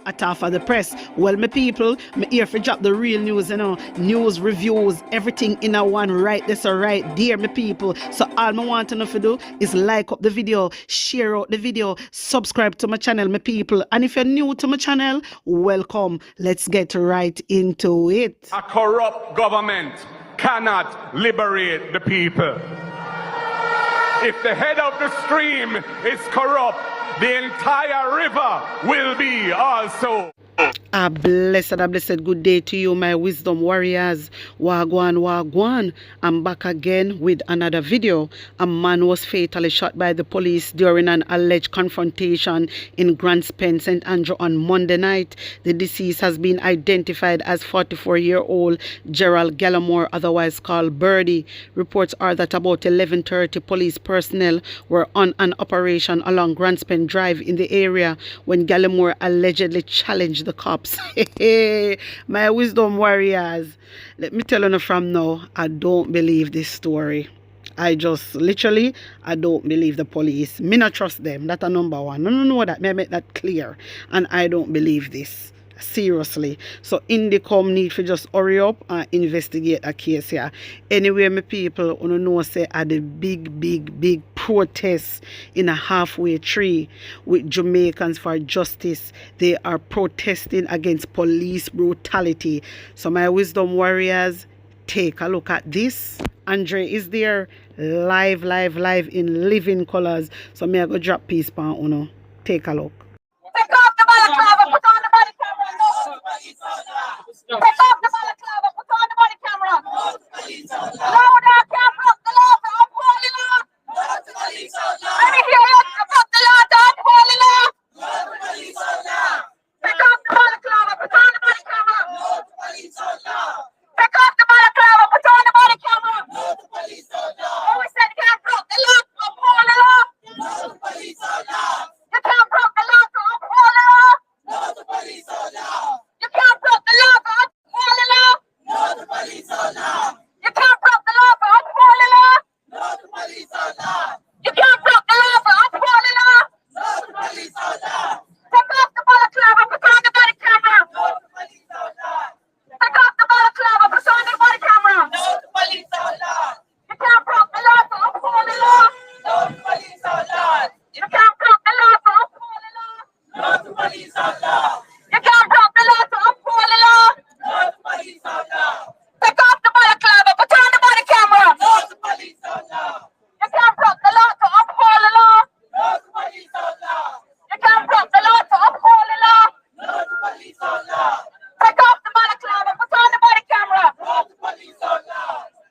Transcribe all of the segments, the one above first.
At half of the press. Well, my people, me here for drop the real news, news, reviews, everything in a one right this or right there, my people. So all I want to know to do is like up the video, share out the video, subscribe to my channel, my people. And if you're new to my channel, welcome. Let's get right into it. A corrupt government cannot liberate the people. If the head of the stream is corrupt, the entire river will be also. A blessed good day to you, my wisdom warriors. Wagwan, wagwan. I'm back again with another video. A man was fatally shot by the police during an alleged confrontation in Grand Spence, St. Andrew on Monday night. The deceased has been identified as 44-year-old Gerald Gallimore, otherwise called Birdie. Reports are that about 11:30 police personnel were on an operation along Grand Spence Drive in the area when Gallimore allegedly challenged the cops. My wisdom warriors, let me tell you from now, I don't believe this story. I don't believe the police. Me not trust them. That's a number one. No, that may make that clear. And I don't believe this. Seriously. So Indicom need to just hurry up and investigate a case here. Anyway, my people, you know say at the big protests in a halfway tree with Jamaicans for justice. They are protesting against police brutality. So my wisdom warriors, take a look at this. Andre is there live in living colors. So may I go drop piece pan uno. Take a look. Take off the balaclava, put on the body camera. Take off the balaclava, put on the body camera. No, that can't broke the law for upholding law. Let me hear you. Broke the law to upholding law. Take off the balaclava, put on the body camera. Take off the balaclava, put on the body camera. Oh, we said you can't broke the law to uphold the law. You can't broke the law to uphold the law. You can't broke the law to uphold the law. You can't broke the law to uphold the law. You can't broke the law to uphold the law. Take off the balaclava, put on the body camera. Take off the balaclava, put on the body camera. You can't broke the law to uphold the law. You can't broke the law to uphold the law. You can't broke the law to uphold the law. Take off the balaclava, put on the body camera. You can't broke the law to uphold the law. You can't broke the law to uphold the law. Take off the balaclava, put on the body camera.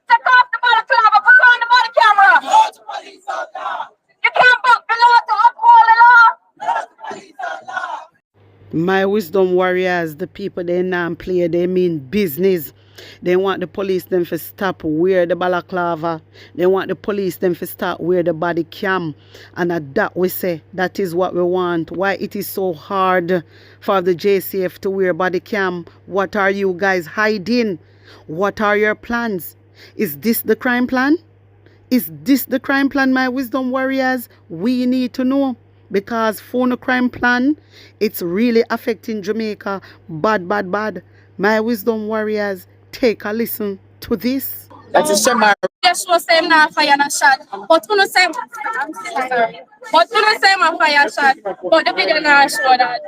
Take off the balaclava, put on the body camera. You can't broke the law to uphold the law. My wisdom warriors, the people they not play, they mean business. They want the police them to stop wear the balaclava. They want the police them to start wear the body cam. And at that we say, that is what we want. Why it is so hard for the JCF to wear body cam? What are you guys hiding? What are your plans? Is this the crime plan? Is this the crime plan, my wisdom warriors? We need to know. Because for the crime plan, it's really affecting Jamaica. Bad. My wisdom warriors, take a listen to this. That's a semi. Yes, was saying now fire and shot. But who not say I'm sorry. But who not say my fire shot. But the video now show that.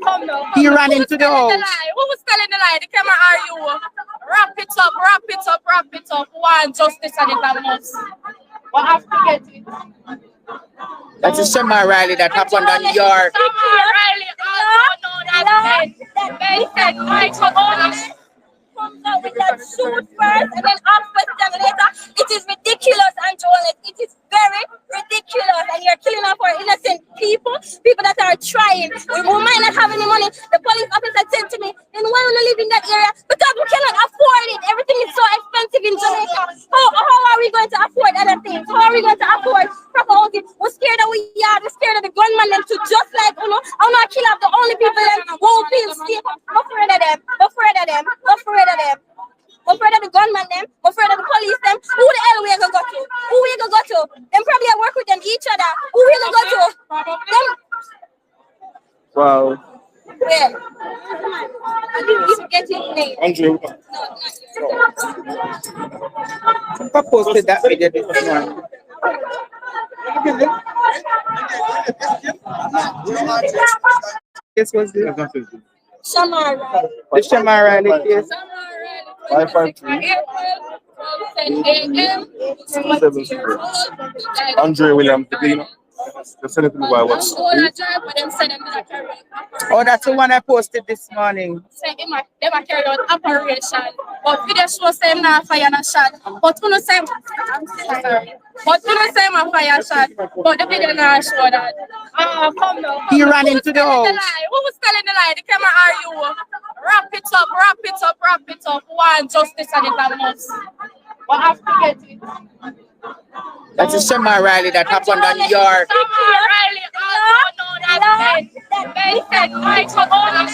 Come now. He ran into the house. Who was telling the lie? The camera are you? Wrap it up. Want justice and it a must. But have to get it. That's a semi rally that happened in New York. Riley also known as Ben said Mike comes out with that shoot first and then ask question later. It is ridiculous, Antoinette. It is very ridiculous. And you're killing off our innocent people that are trying. We might not have any money. The police officer said to me, then why don't you live in that area? Because we cannot afford it. Everything is so expensive in Jamaica. How are we going to afford other things? How are we going to afford proper housing? We're scared that we're scared of the gunman them to just like, I'm not kill off the only people that won't feel safe. I'm afraid of them. We're afraid of the gunman them. We're afraid of the police them. Who the hell we gonna go to? Who we gonna go to? Them probably work with them each other. Who we gonna go to? Them. Wow. Where? I didn't even get his name. Andrew. No, not Who posted that video this morning? This was the Shamara. The Shamar Riley case. 553 10 a.m. Andre William Pedino. The Senator by what? Oh, that's the one I posted this morning. Say they might carry out operation, but video show say na fire na shot. But who no say I'm sorry. But who no say my fire shot? But the video na show that. Come now. He ran into the house. Who was telling the lie? The camera are you? Wrap it up, wrap it up, wrap it up. One justice and it a must. But I have to get it. That's a Shamar Riley that happened on New York. Riley also know that Ben said Michael Owen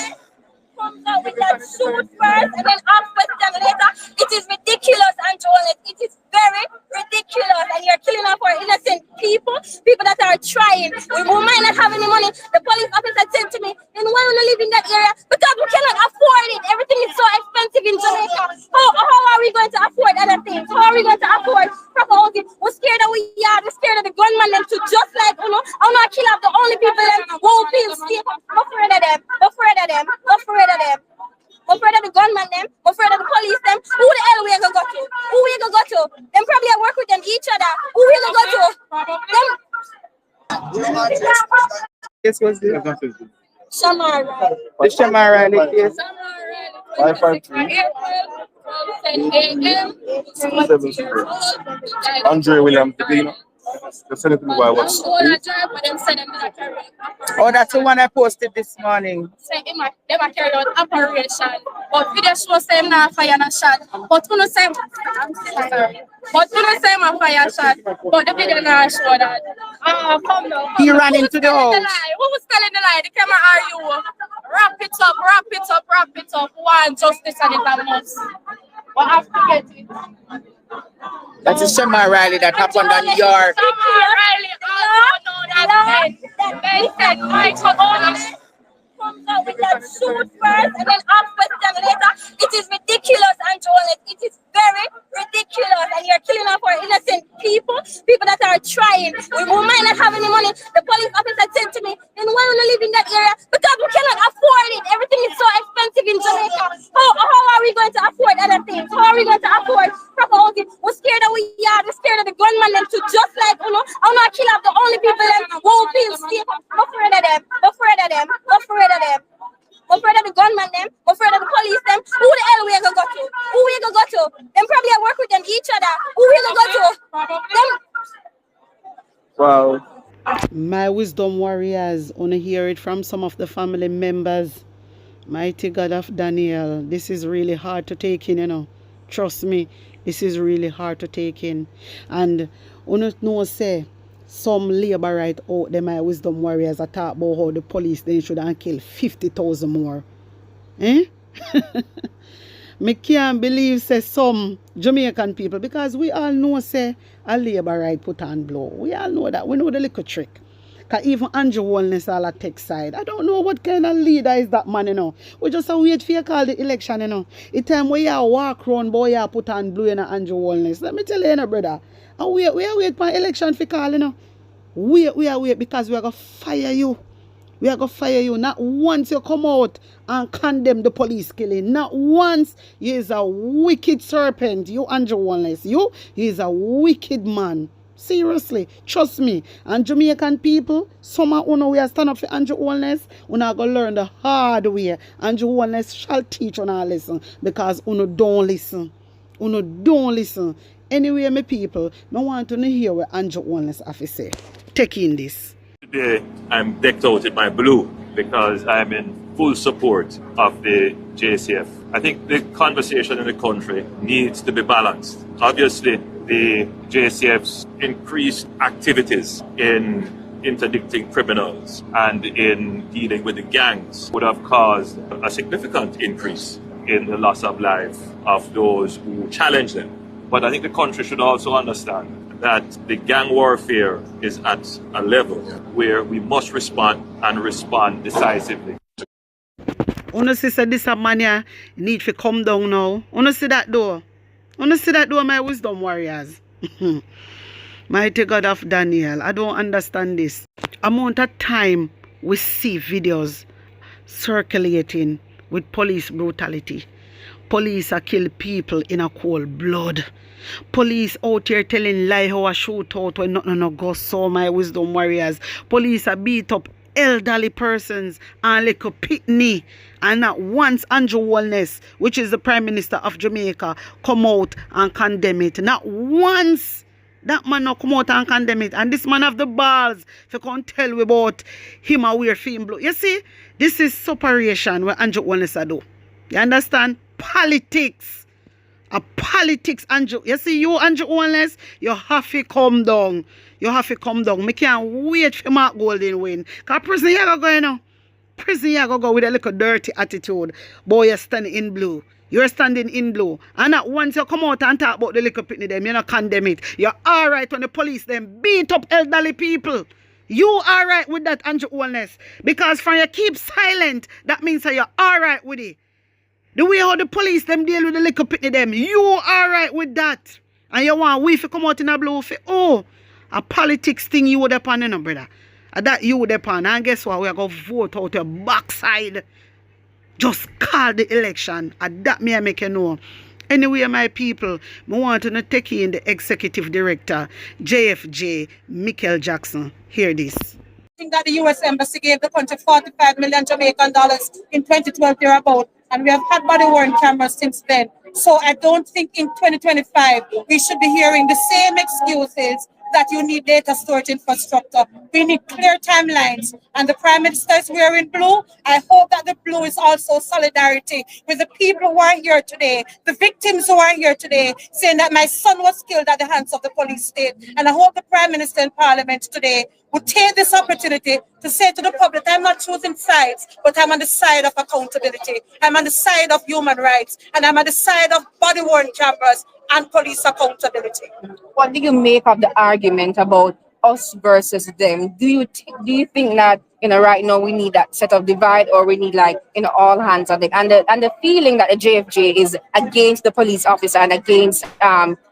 comes out with that shoot first and then ask question later. It is ridiculous, Antoinette. It is very ridiculous, and you're killing off our innocent people that are trying. We might not have any money. The police officer said to me, then why don't you live in that area? Because we cannot afford it. Everything is so expensive in Jamaica. How are we going to afford other things? How are we going to afford proper housing? We're scared that we're scared of the gunman them to just like, I'm not kill off the only people that won't feel safe. I'm afraid of them. I'm afraid of them. I'm afraid of them. I'm afraid of the gunman them. I'm afraid of the police them. Who the hell we gonna go to? Who we gonna go to? Them probably work with them each other. Who we gonna go to? Them. This was the Shamar. The Shamar Riley case. 553 10 a.m. Andre William Pedino. The Senator by what? Oh, that's the one I posted this morning. Say they might carry out operation, but video show say na fire na shot. But who no say I'm sorry. But who no say my fire shot? But the video na show that. Come now. He ran into the house. Who was telling the lie? The camera are you? Wrap it up, wrap it up, wrap it up. One justice and it a must. But I have to get it. That's a Shamar Riley that happened on New York. Riley also know that Ben said Michael Owen comes out with that shoot first and then ask question later. It is ridiculous, Antoinette. It is very ridiculous, and you're killing off our innocent people that are trying. We might not have any money. The police officer said to me, then why don't you live in that area? Because we cannot afford it. Everything is so expensive in Jamaica. How are we going to afford other things? How are we going to afford proper housing? We're scared that we're scared of the gunman them to just like, I'm not kill off the only people that won't feel safe. I'm afraid of them. I'm afraid of them. I'm afraid of them. I'm afraid of the gunman them. I'm afraid of the police them. Who the hell we gonna go to? Who we gonna go to? Them probably work with them each other. Who we gonna go to? Them. Wow. My wisdom warriors, want to hear it from some of the family members. Mighty God of Daniel, this is really hard to take in, Trust me, this is really hard to take in. And you know, say, some labor right out there, my wisdom warriors, are talk about how the police then should have killed 50,000 more. Eh? Me can't believe, say, some Jamaican people, because we all know, say, a labor right put on blow. We all know that. We know the little trick. Because even Andrew Wellness all at Tekk side. I don't know what kind of leader is that man, We just wait for you call the election, The time where you walk around, boy, you put on blue in Andrew Wellness. Let me tell you, brother. And we wait for election for call, Wait, because we are going to fire you. We are going to fire you. Not once you come out and condemn the police killing. Not once. You is a wicked serpent. You, Andrew Wellness. You is a wicked man. Seriously. Trust me. And Jamaican people, some of you we are stand up for Andrew Wellness. We are going to learn the hard way. Andrew Wellness shall teach you a lesson. Because you don't listen. You don't listen. Anyway, my people, I want to hear what Andrew Wellness have to say. Take in this. Today, I'm decked out in my blue because I'm in full support of the JCF. I think the conversation in the country needs to be balanced. Obviously, the JCF's increased activities in interdicting criminals and in dealing with the gangs would have caused a significant increase in the loss of life of those who challenge them. But I think the country should also understand that the gang warfare is at a level where we must respond and respond decisively. Wanna see say this a man here need to come down now. Wanna see that door? Wanna see that door, my wisdom warriors? Mighty God of Daniel, I don't understand this. Amount of time we see videos circulating with police brutality. Police are kill people in a cold blood. Police out here telling lie how a shootout when nothing no go so, my wisdom warriors. Police are beat up elderly persons and little pitney. And not once Andrew Wellness, which is the Prime Minister of Jamaica, come out and condemn it. Not once. That man no come out and condemn it. And this man have the balls to come tell we about him a wear film blue. You see, this is separation what Andrew Wellness do. You understand? Politics. A politics, Andrew. You see, you, Andrew Wellness, you have to come down. You have to come down. Me can't wait for Mark Golden win. Because prison you go, you know. Prison you go with a little dirty attitude. Boy, you're standing in blue. You're standing in blue. And not once you come out and talk about the little pitney them, you not condemn it. You're alright when the police them beat up elderly people. You alright with that, Andrew Wellness. Because from you keep silent, that means that you're alright with it. The way how the police them deal with the little pitney them, you alright with that. And you want we to come out in a blue for, oh, a politics thing you would upon, you know, brother. And that you would upon. And guess what? We are going to vote out your backside. Just call the election. And that may I make you know. Anyway, my people, I want to take in the executive director, JFJ Michael Jackson. Hear this. That the U.S. Embassy gave the country 45 million Jamaican dollars in 2012 thereabout, and we have had body-worn cameras since then. So I don't think in 2025 we should be hearing the same excuses that you need data storage infrastructure. We need clear timelines, and the Prime Minister is wearing blue. I hope that the blue is also solidarity with the people who are here today, the victims who are here today, saying that my son was killed at the hands of the police state. And I hope the Prime Minister in Parliament today would take this opportunity to say to the public, I'm not choosing sides, but I'm on the side of accountability. I'm on the side of human rights, and I'm on the side of body-worn cameras and police accountability. What do you make of the argument about us versus them? Do you think that right now we need that set of divide, or we need all hands on deck? And the feeling that the JFJ is against the police officer and against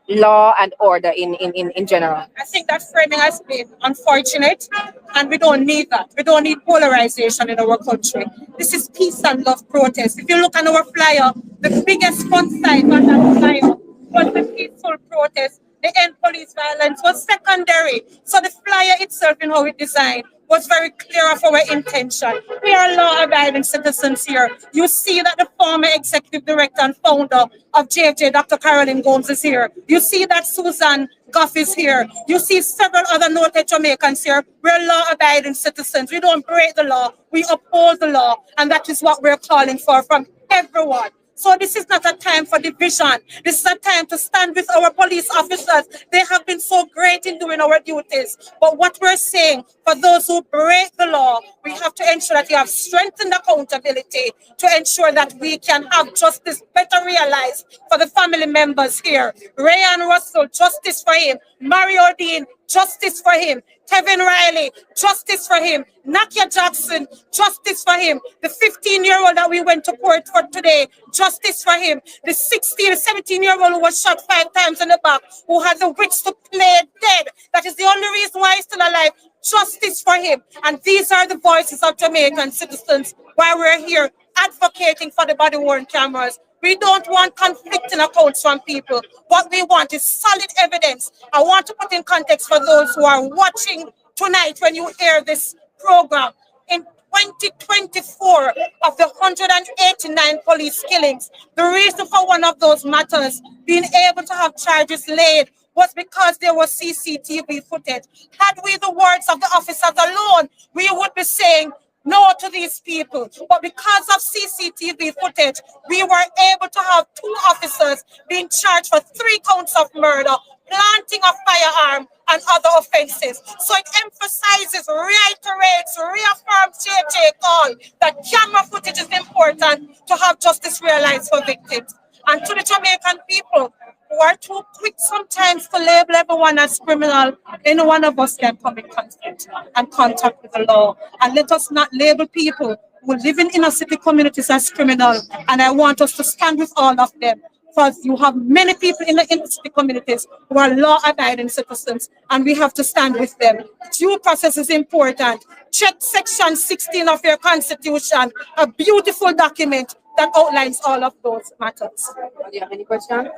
law and order in general. I think that framing has been unfortunate, and we don't need that. We don't need polarization in our country. This is peace and love protest. If you look on our flyer, the biggest front side on that flyer was the peaceful protest. The end police violence was secondary. So the flyer itself, in how it designed, was very clear of our intention. We are law-abiding citizens here. You see that the former executive director and founder of JFJ, Dr. Carolyn Gomes, is here. You see that Susan Goff is here. You see several other noted Jamaicans here. We're law-abiding citizens. We don't break the law. We uphold the law. And that is what we're calling for from everyone. So this is not a time for division. This is a time to stand with our police officers. They have been so great in doing our duties. But what we're saying, for those who break the law, we have to ensure that you have strengthened accountability to ensure that we can have justice better realized for the family members here. Rayan Russell, justice for him. Mario Dean, justice for him. Kevin Riley, justice for him. Nakia Jackson, justice for him. The 15-year-old that we went to court for today, justice for him. The 17-year-old who was shot 5 times in the back, who had the wits to play dead. That is the only reason why he's still alive. Justice for him. And these are the voices of Jamaican citizens while we're here advocating for the body-worn cameras. We don't want conflicting accounts from people. What we want is solid evidence. I want to put in context for those who are watching tonight when you hear this program. In 2024, of the 189 police killings, the reason for one of those matters being able to have charges laid was because there was CCTV footage. Had we the words of the officers alone, we would be saying no to these people. But because of CCTV footage, we were able to have 2 officers being charged for 3 counts of murder, planting a firearm, and other offenses. So it emphasizes, reiterates, reaffirms JJ call that camera footage is important to have justice realized for victims. And to the Jamaican people who are too quick sometimes to label everyone as criminal, any one of us can come in contact with the law. And let us not label people who live in inner city communities as criminals, and I want us to stand with all of them. Because you have many people in the inner city communities who are law-abiding citizens, and we have to stand with them. Due process is important. Check Section 16 of your Constitution, a beautiful document that outlines all of those matters. Do you have any questions?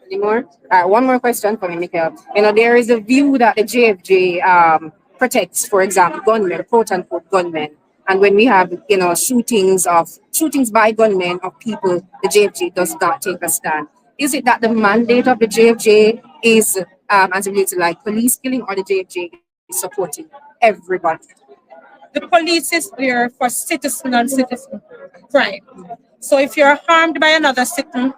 Any more? One more question for me, Michael. You know, there is a view that the JFJ protects, for example, gunmen, quote unquote gunmen. And when we have, you know, shootings by gunmen of people, the JFJ does not take a stand. Is it that the mandate of the JFJ is as it relates to like police killing, or the JFJ is supporting everybody? The police is there for citizen and citizen crime. So if you're harmed by another citizen,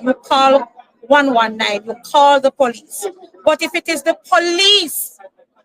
you call 119, you call the police. But if it is the police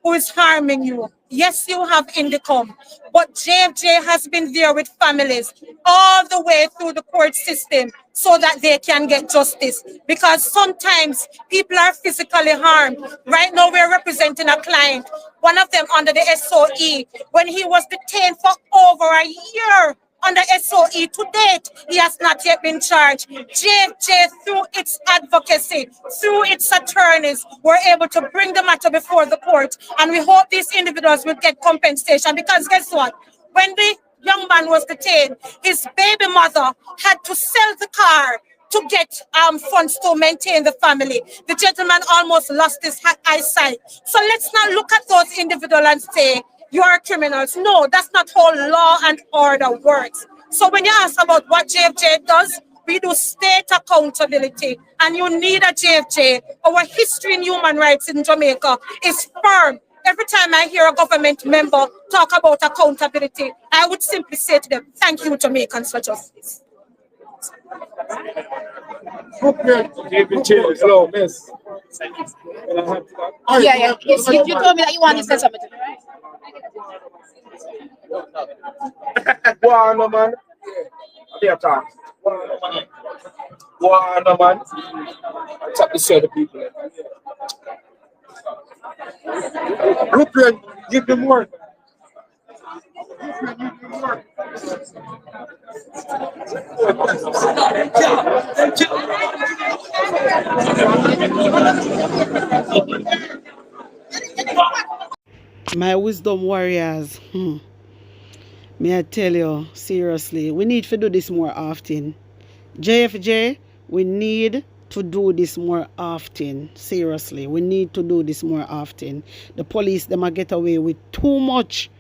who is harming you, yes, you have indicum, but JFJ has been there with families all the way through the court system so that they can get justice. Because sometimes people are physically harmed. Right now, we're representing a client, one of them under the SOE, when he was detained for over a year under SOE. To date, he has not yet been charged. JFJ, through its advocacy, through its attorneys, were able to bring the matter before the court. And we hope these individuals will get compensation, because guess what? When the young man was detained, his baby mother had to sell the car to get funds to maintain the family. The gentleman almost lost his eyesight. So let's not look at those individuals and say, you are criminals. No, that's not how law and order works. So when you ask about what JFJ does, we do state accountability, and you need a JFJ. Our history in human rights in Jamaica is firm. Every time I hear a government member talk about accountability, I would simply say to them, thank you, Jamaicans, for justice. Yeah. You told me that you wanted to say something to me, right? Go on, no, man. Yeah, talk. Go on, no, man. What's up to say the people? Brooklyn, give them work. My wisdom warriors, may I tell you, seriously, we need to do this more often. JFJ, we need to do this more often. Seriously, we need to do this more often. The police, them a get away with too much.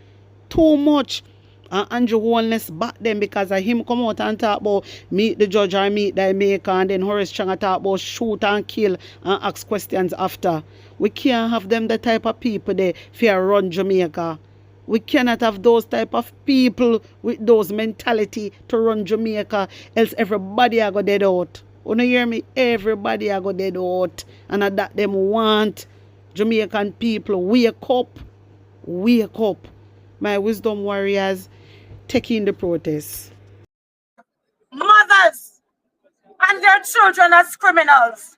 And Andrew Holness back them because of him come out and talk about meet the judge or meet the maker, and then Horace Chang talk about shoot and kill and ask questions after. We can't have them the type of people there fear run Jamaica. We cannot have those type of people with those mentality to run Jamaica, else everybody are go dead out. You hear me? Everybody are go dead out. And that them want Jamaican people wake up. Wake up. My wisdom warriors taking the protest. Mothers and their children as criminals.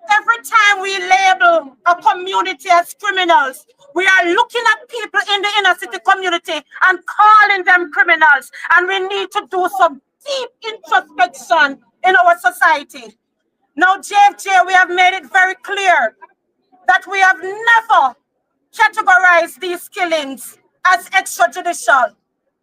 Every time we label a community as criminals, we are looking at people in the inner city community and calling them criminals. And we need to do some deep introspection in our society. Now, JFJ, we have made it very clear that we have never categorized these killings as extrajudicial.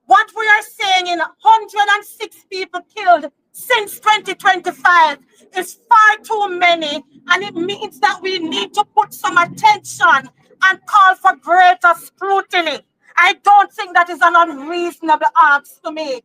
What we are saying in 106 people killed since 2025 is far too many, and it means that we need to put some attention and call for greater scrutiny. I don't think that is an unreasonable ask to make.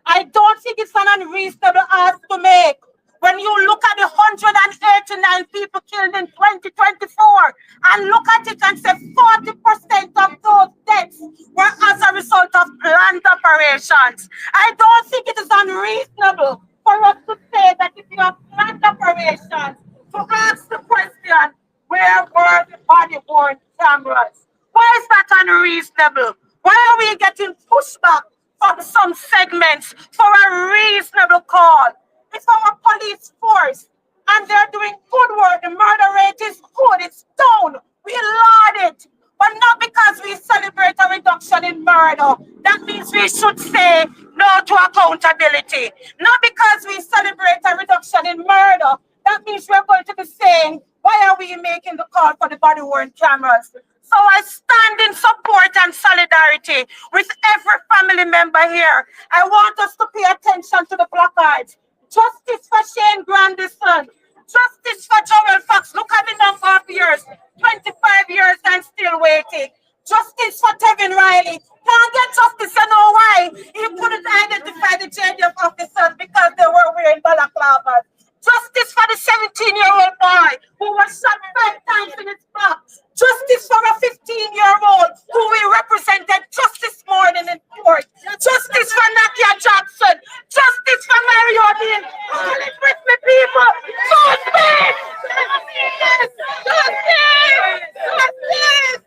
I don't think it's an unreasonable ask to make. When you look at the 189 people killed in 2024 and look at it and say 40% of those deaths were as a result of planned operations, I don't think it is unreasonable for us to say that if you have planned operations, to ask the question, where were the body-worn cameras? Why is that unreasonable? Why are we getting pushback from some segments for a reasonable call? It's our police force, and they're doing good work. The murder rate is good. It's down. We laud it. But not because we celebrate a reduction in murder. That means we should say no to accountability. Not because we celebrate a reduction in murder. That means we're going to be saying, why are we making the call for the body-worn cameras? So I stand in support and solidarity with every family member here. I want us to pay attention to the placards. Justice for Shane Grandison. Justice for Joel Fox. Look at the number of years. 25 years and still waiting. Justice for Tevin Riley. Can't get justice, you know why? He couldn't identify the JDF officers because they were wearing balaclavas. Justice for the 17-year-old boy who was shot 5 times in his back. Justice for a 15-year-old who we represented just this morning in court. Justice for Nakia Jackson. Justice for Mario Dean. Call it with me, people. Justice! Justice! Justice! Justice!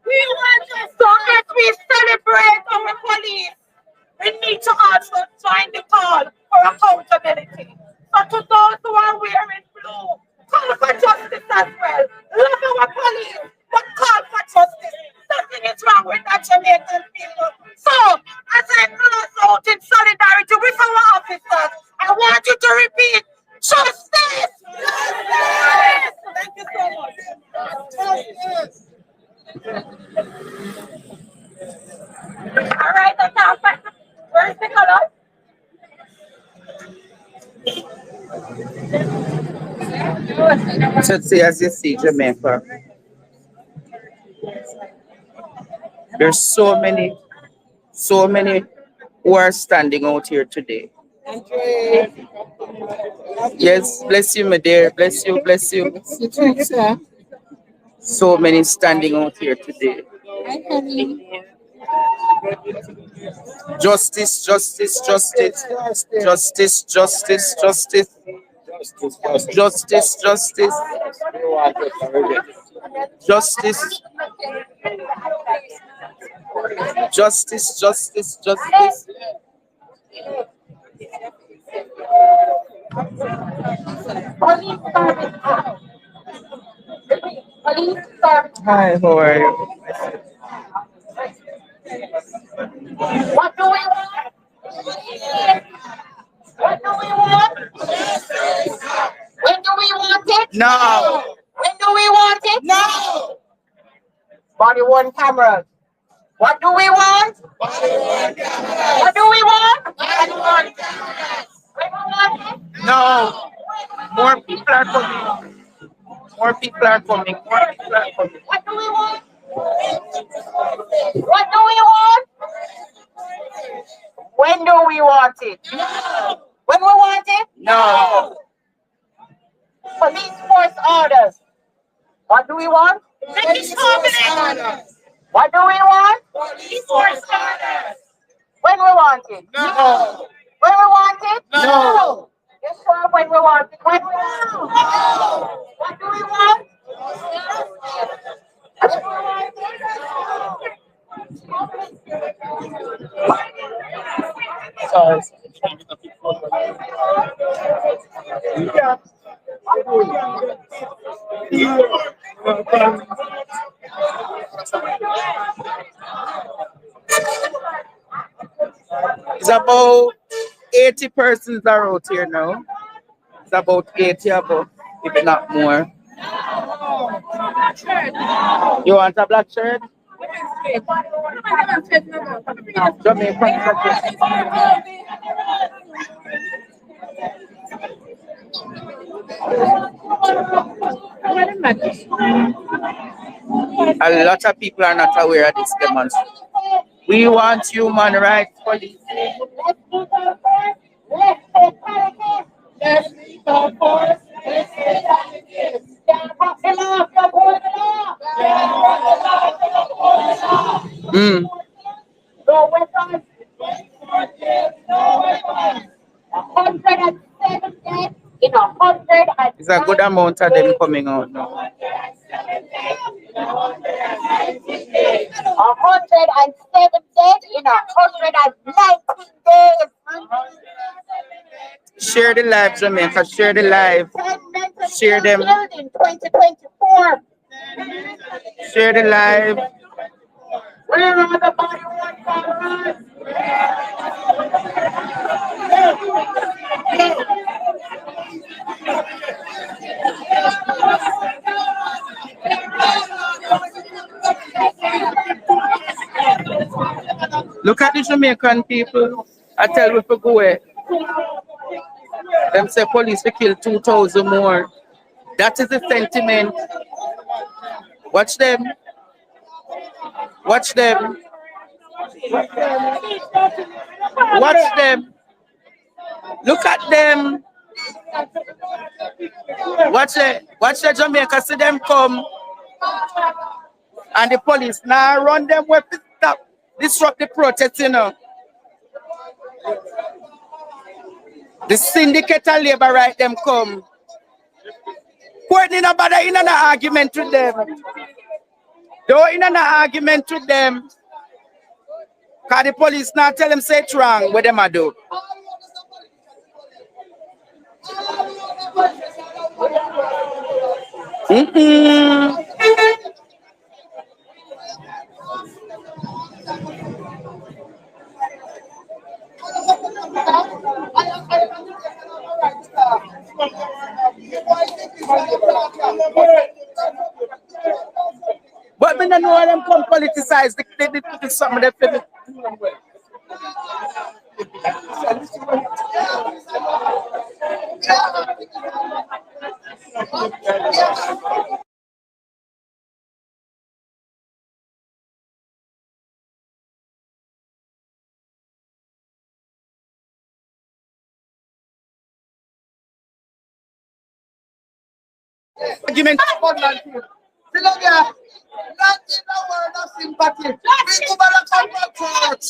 We want justice. So as we celebrate our police, we need to also join the call for accountability. So to those who are wearing blue, call for justice as well. Love our police, but call for justice. Nothing is wrong with that Jamaican people. So, as I close out in solidarity with our officers, I want you to repeat, justice! Justice! Thank you so much. Justice! All right, that's our final. Where's the color? So see, as you see, Jamaica, there's so many who are standing out here today. Yes, bless you, my dear. Bless you, bless you. So many standing out here today. Justice, justice, justice, justice, justice, justice, justice, justice, justice, justice, justice, justice. Hi, how are you? What do we want? What do we want? When do we want it? No. When do we want it? No. Body-worn cameras. What do we want? Body-worn cameras. What do we want? Body-worn cameras. When we want it? No. More people are coming. More people are coming. More people are coming. What do we want? What do we want? When do we want it? No. When we want it? No. Police force orders. What do we want? Police force orders. What do we want? Police force orders. When we want it? No. When we want it? No. You sure when we want it? When we want it? No. What do we want? When we want it? Sorry. It's about 80 persons are out here now. It's about 80 above, if not more. You want a black shirt? A lot of people are not aware of this demonstration. We want human rights police. Let's leave our force. Let's get out of this. No weapons. No weapons. 107 dead in 100. It's a good amount of them coming out now. 107 dead in 119 days. Share the live, Jamaica. Share the live. 10 mentally Share them. ill in 2024. Share the live. Where are the body worn cameras? Look at the Jamaican people. I tell you to go away. Them say police will kill 2,000 more. That is the sentiment. Watch them. Watch them. Watch them. Look at them. Watch it. Watch the Jamaica. See them come. And the police now run them with stop. Disrupt the protest, you know. The syndicate of labor right them come. Court in an argument with them. Don't in an argument with them. Cause the police now tell them say it's wrong. What them a do? But we don't know how them come politicize. They did something that fit. Argument. Sit down there. Not in a word of sympathy. We go back to the court.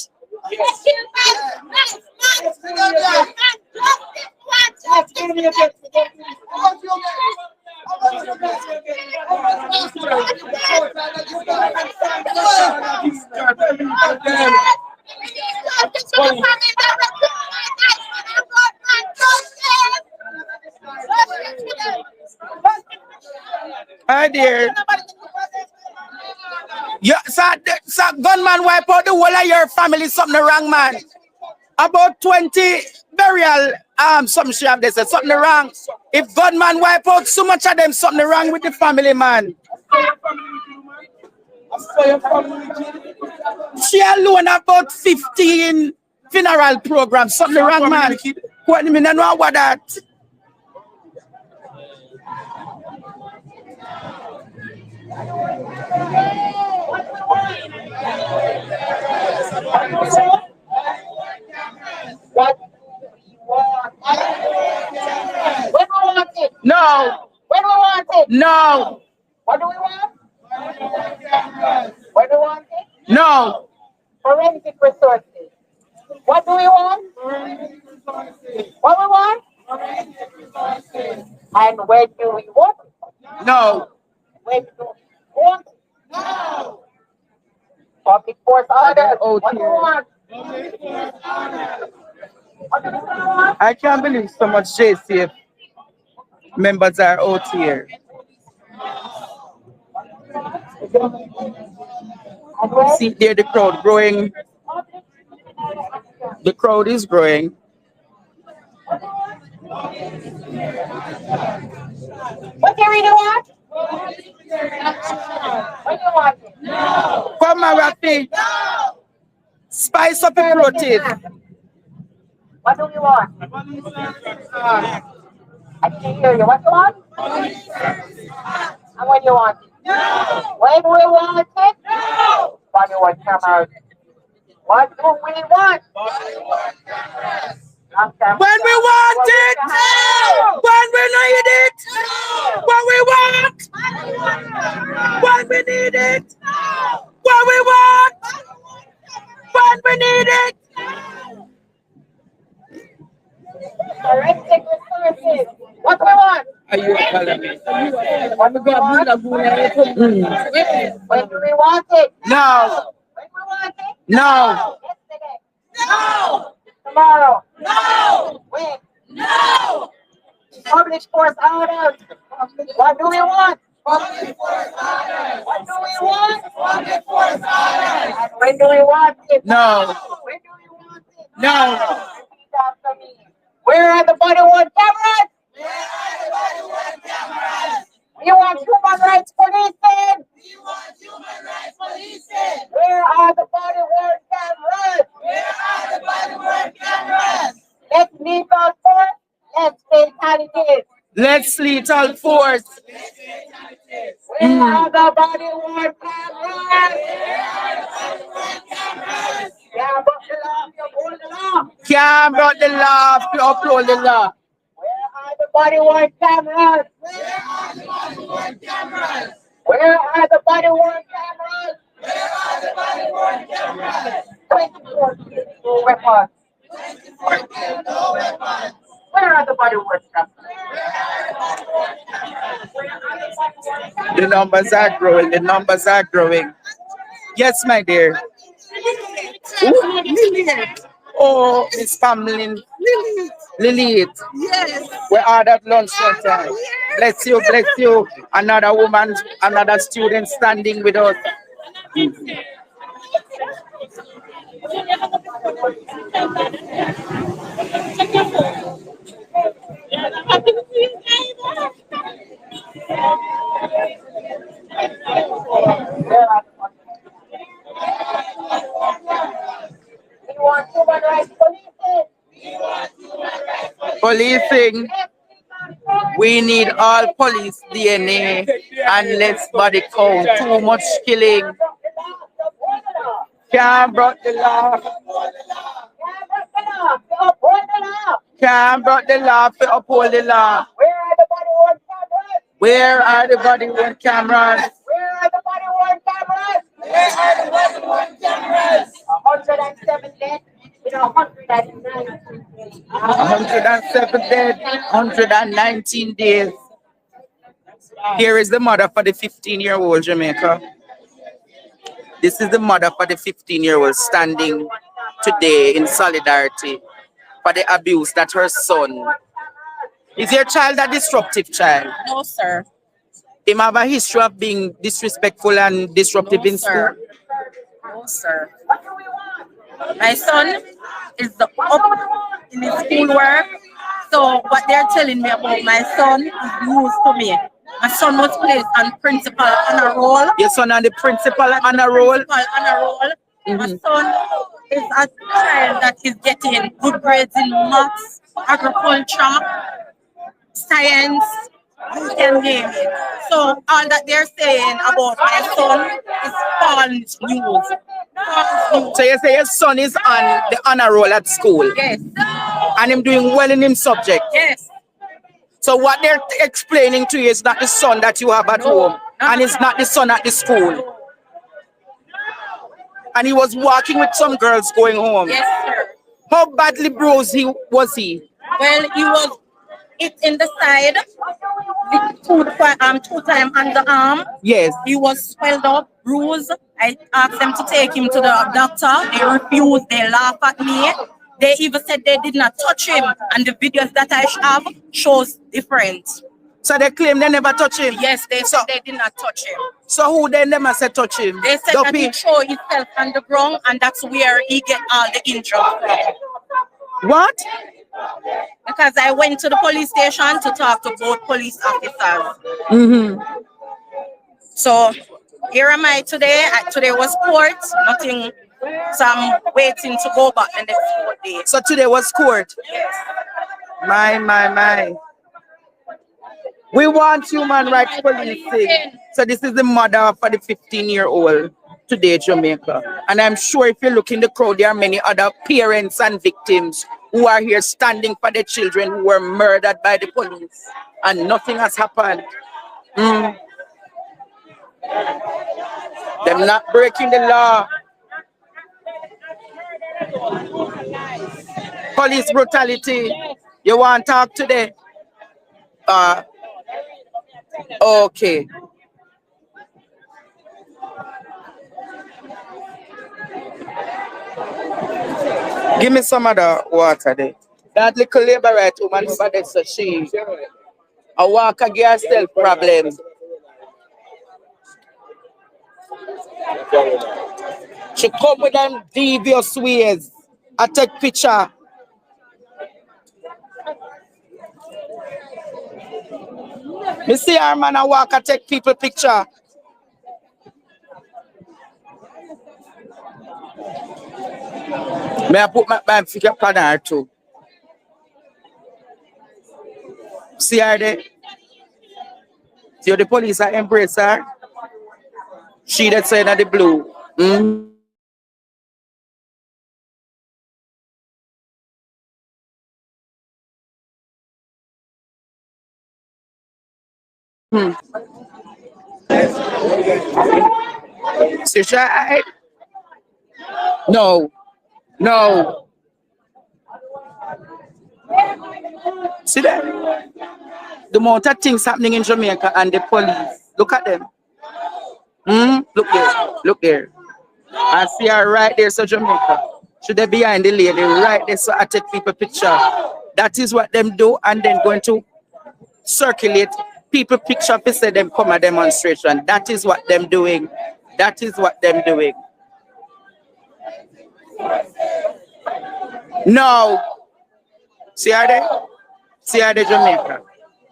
Sit down there. Hi there. Yeah, so gunman wipe out the whole of your family, something wrong, man. About 20 burial some shop they said something wrong. If gunman wipe out so much of them, something wrong with the family, man. She alone about 15 funeral programs, something wrong, man. What do you mean? I know what that. What we want. When we want it. No. When we want it. No. What do we want? When we want it. No. Forensic resources. What do we want? What we want? And when do we want it? No. When do we want it? No. Public force order. What do we want? What do we want? I can't believe so much JCF members are out here. See there the crowd growing. The crowd is growing. What do you really want? What do you want? No. Come on, Rafi. No. Spice up the protest. What do you want? I can't hear you. What do you want? And when you want it? No. When we want it? No. What do you want, cameras? What do we want? When we want it! No. When we need it! No. When we want! When we need it! No. When we want! When we need it! Forensic resources. What do we want? Are you telling me? What do we want? When do we want it? No. When we want it? No. Yesterday. No! Tomorrow. No! When? No! Public force orders. What do we want? Public force orders. What do we want? Public force orders. And when do we want it? No. When do we want it? No. Repeat after me. Where are the body worn cameras? Where are the body-worn cameras? We want human rights policing. We want human rights policing. Where are the body worn cameras? Where are the body-worn cameras? Let's lethal force. Let's fatalities. Let's lethal force. Where are the body worn cameras? Yeah, but the law, you uphold the law. Can't brought the law to uphold the law. Where are the body worn cameras? Where are the body-worn cameras? Where are the body worn cameras? Where are the body-worn cameras? 24 no weapons. 24 kill, no weapons. Where are the body worn cameras? The numbers are growing. The numbers are growing. Yes, my dear. Ooh, Lilith. Oh, Miss Family. Lilith. Yes. We are that lunch time. Bless you, bless you. Another woman, another student standing with us. We want human rights policing. Policing. We need all police DNA and less body count. Too much killing. Can't brought the law. Can't brought the law to uphold the law. Where are the body worn cameras? Where are the body worn cameras? Where are the body worn cameras? Where are the body-worn cameras? 107 dead in 119 days. 107 dead, 119 days. Here is the mother for the 15-year-old Jamaica. This is the mother for the 15-year-old standing today in solidarity for the abuse that her son. Is your child a disruptive child? No, sir. Him have a history of being disrespectful and disruptive in school? No, sir. My son is up in his schoolwork. So what they're telling me about my son is news to me. My son was placed on principal honor roll. Your son on the principal honor roll? My son is a child that is getting good grades in maths, agriculture, science, you can name it. So all that they're saying about my son is false news. So you say your son is on the honor roll at school? Yes. And him doing well in him subject? Yes. So what they're explaining to you is not the son that you have at home, and it's not the son at the school. And he was walking with some girls going home. Yes, sir. How badly bruised was he? Well, he was hit in the side, two times on the arm. Yes. He was swelled up, bruised. I asked them to take him to the doctor. They refused. They laughed at me. They even said they did not touch him, and the videos that I have shows different. So they claim they never touch him? Yes, they said they did not touch him. So who then never said touch him? They said that he threw himself on the ground, and that's where he get all the injuries from. What? Because I went to the police station to talk to both police officers. Mm-hmm. So here am I today. Today was court, nothing. So I'm waiting to go back the next 4 days. So today was court? Yes. My. We want human rights policing. So this is the mother for the 15-year-old today, Jamaica. And I'm sure if you look in the crowd, there are many other parents and victims who are here standing for their children who were murdered by the police. And nothing has happened. Them not breaking the law. Police brutality. You want to talk today? Okay. Give me some of the water there. That little laborite woman over there, so she a walk against herself problem. She come with them devious ways. I take picture. Me see her man I walk, I take people picture. May I put my figure on her too? See her there? See how the police are embrace her? She that said that the blue. See she No. No. See that? The amount of things happening in Jamaica and the police. Look at them. Look there. Look there. I see her right there, so Jamaica. Should they behind the lady right there, so I take people picture. That is what them do, and then going to circulate people picture to say them come a demonstration. That is what them doing. That is what them doing. No. See her there? See her there, Jamaica.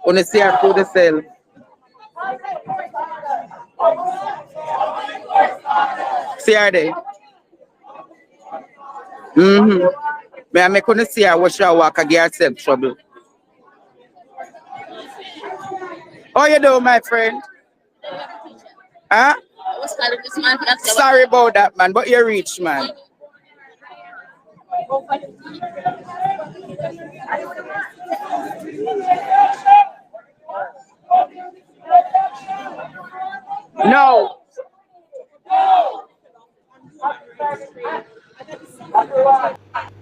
Only see her through the cell. See her there? May I make her see her watch her walk and get herself trouble. How you doing, my friend? Huh? Sorry about that, man, but you're rich, man. No.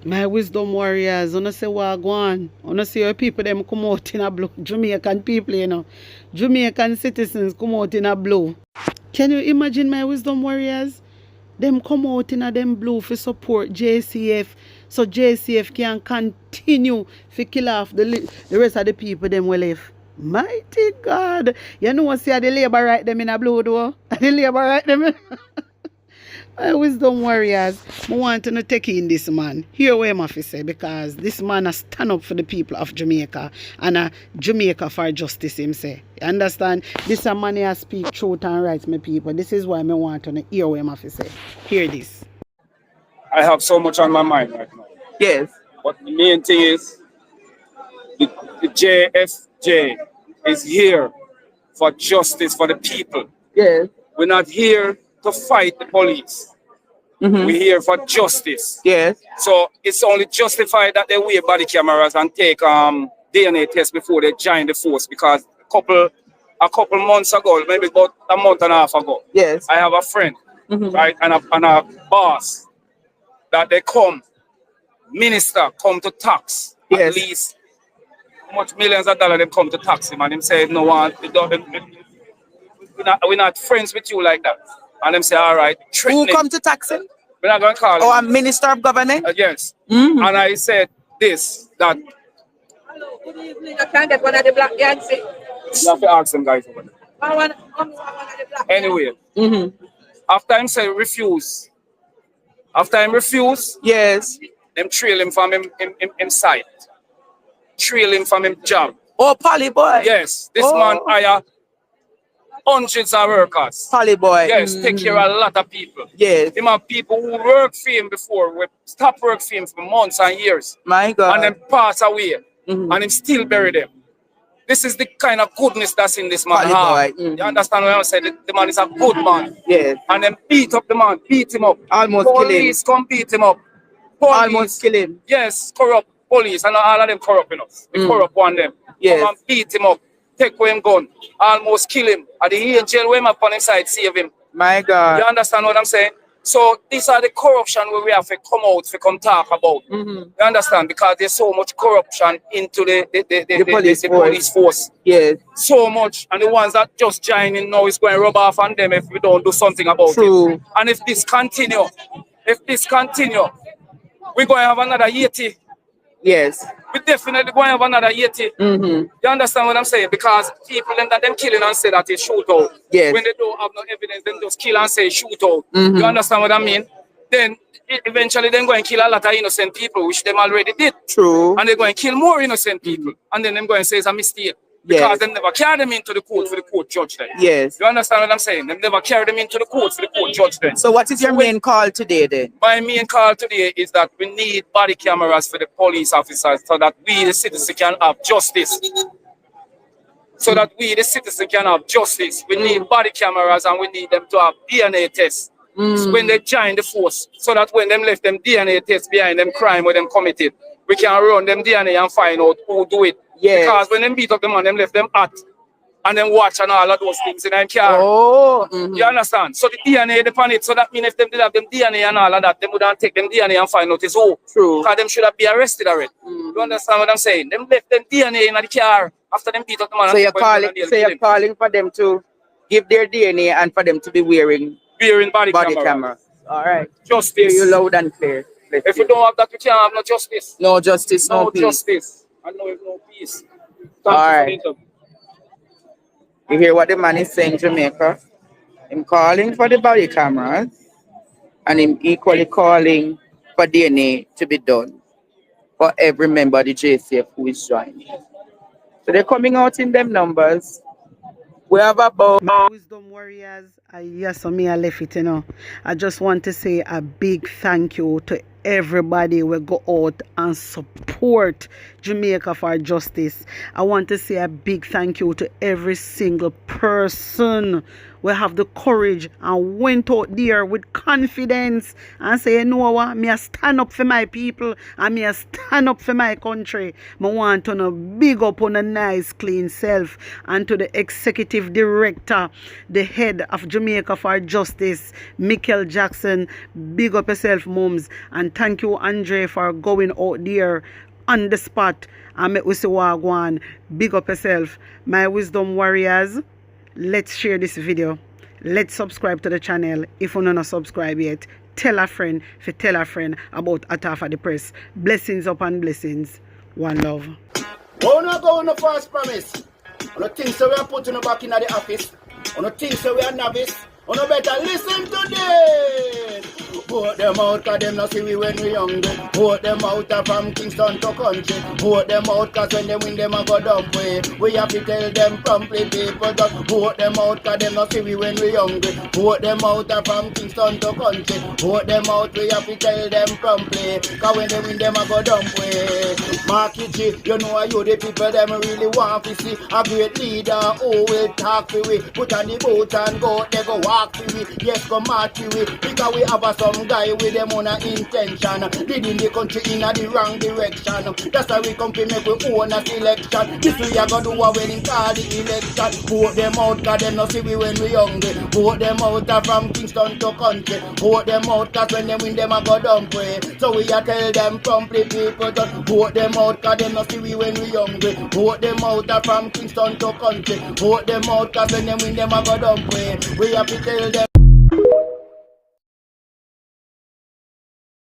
My wisdom warriors, wanna say what go on. Wanna see your people them come out in a blue. Jamaican people, you know. Jamaican citizens come out in a blue. Can you imagine my wisdom warriors? Them come out in a them blue for support JCF. So JCF can continue to kill off the rest of the people them will live. Mighty God. You know what see the labor right them in a blue though? The labor right them in my wisdom warriors, I want to take in this man. Hear what I have to say, because this man has stand up for the people of Jamaica and Jamaica for justice himself. You understand? This a man who speak truth and rights, my people. This is why I want to hear what I have to say. Hear this. I have so much on my mind right now. Yes. But the main thing is the JFJ is here for justice for the people. Yes. We're not here to fight the police. We're here for justice. Yes. So it's only justified that they wear body cameras and take DNA tests before they join the force, because a couple months ago, maybe about a month and a half ago, yes, I have a friend, right, and a boss that they come to tax at least how much millions of dollars they come to tax him, and him say no one, we're not friends with you like that. And them say, all right. Who come to tax him? We're not going to call him. Oh, a minister of government? Yes. And I said this, that. Hello, good evening. I can't get one of the black guys. You have to ask them guys over there. Anyway, after him say refuse, yes, them trail him from him site. Trail him from him job. Oh, Polly boy. Yes, this man hire hundreds of workers. Polly boy. Yes, take care of a lot of people. Yes. Him have people who work for him before, we stop work for him for months and years. My God. And then pass away. And him still bury them. This is the kind of goodness that's in this man heart. You understand what I'm saying? The man is a good man. Yes. And then beat up the man, beat him up. Almost kill him. Police come beat him up. Police, almost kill him. Yes, corrupt police. And all of them corrupt enough. They corrupt one them. Yes. Come and beat him up. Take away him gun. Almost kill him. At the angel way him up on his side, save him. My God. You understand what I'm saying? So these are the corruption where we have to come out to come talk about. You understand? Because there's so much corruption into the police force. Yes. So much. And the ones that just join in now is going to rub off on them if we don't do something about it. And if this continue, we're going to have another 80 Yes. We definitely going to have another 80. Mm-hmm. You understand what I'm saying? Because people them killing and say that it's shootout. Yes. When they don't have no evidence, then just kill and say shootout. Mm-hmm. You understand what I mean? Then eventually they're going to kill a lot of innocent people, which them already did. True. And they're going to kill more innocent people. And then they're going to say it's a mistake. Because Yes. they never carry them into the court for the court judge them. Yes. You understand what I'm saying? They never carry them into the court for the court judge them. So what is your main call today then? My main call today is that we need body cameras for the police officers so that we, the citizens, can have justice. So that we, the citizens, can have justice. We need body cameras and we need them to have DNA tests when they join the force. So that when them left them DNA tests behind them crime where them committed, we can run them DNA and find out who do it. Yes. Because when them beat up the man, them left them hot. And then watch and all of those things in their car. Oh, mm-hmm. You understand? So the DNA upon it. So that means if them did have them DNA and all of that, them would not take them DNA and find out it's who. True. Because them should have been arrested already. You understand what I'm saying? Them left them DNA in the car after them beat up the man. So you're calling for them to give their DNA and for them to be wearing body camera. All right. Justice. Hear you loud and clear. If you don't have that, you can't have no justice. No justice, no peace. Justice. And no peace. All right. You hear what the man is saying, Jamaica? I'm calling for the body cameras and I'm equally calling for DNA to be done for every member of the JCF who is joining. So they're coming out in them numbers. We have about... My wisdom warriors, yes, me I left it, you know. I just want to say a big thank you to everybody who go out and support Jamaica for justice. I want to say a big thank you to every single person who have the courage and went out there with confidence and say, you know what, me I stand up for my people and me I stand up for my country. I want to big up on a nice clean self and to the executive director, the head of Jamaica for Justice, Michael Jackson. Big up yourself, mums, and thank you, Andre, for going out there on the spot and make we see wagwan. Big up yourself. My wisdom warriors, let's share this video. Let's subscribe to the channel if you're not subscribed yet. Tell a friend if you tell a friend about Attack of the Press. Blessings upon blessings. One love. Oh, no, go on the first promise. On the things that we are putting back in the office. On the things that we are novice. On the better listen to this. Vote them out cause them not see we when we younger. Vote them out from Kingston to country. Vote them out cause when they win them a go dump way. We have to tell them promptly people that vote them out cause them not see we when we younger. Vote them out from Kingston to country. Vote them out, we have to tell them promptly. Cause when they win them a go dump way. Market G, you know you the people them really want to see a great leader who will talk to we. Put on the boat and go, they go walk to we. Yes, go march to we. Because we have some guy with them on a intention, leading the country in the wrong direction. That's why we come to make we own a selection. This we are gonna do a wedding call the election. Vote them out cause them not see we when we hungry. Vote them out from Kingston to country. Vote them out cause when they win them a go dump way. So we are tell them promptly people that vote them out cause them not see we when we hungry. Vote them out from Kingston to country. Vote them out cause when they win them a go dump way. We have to tell them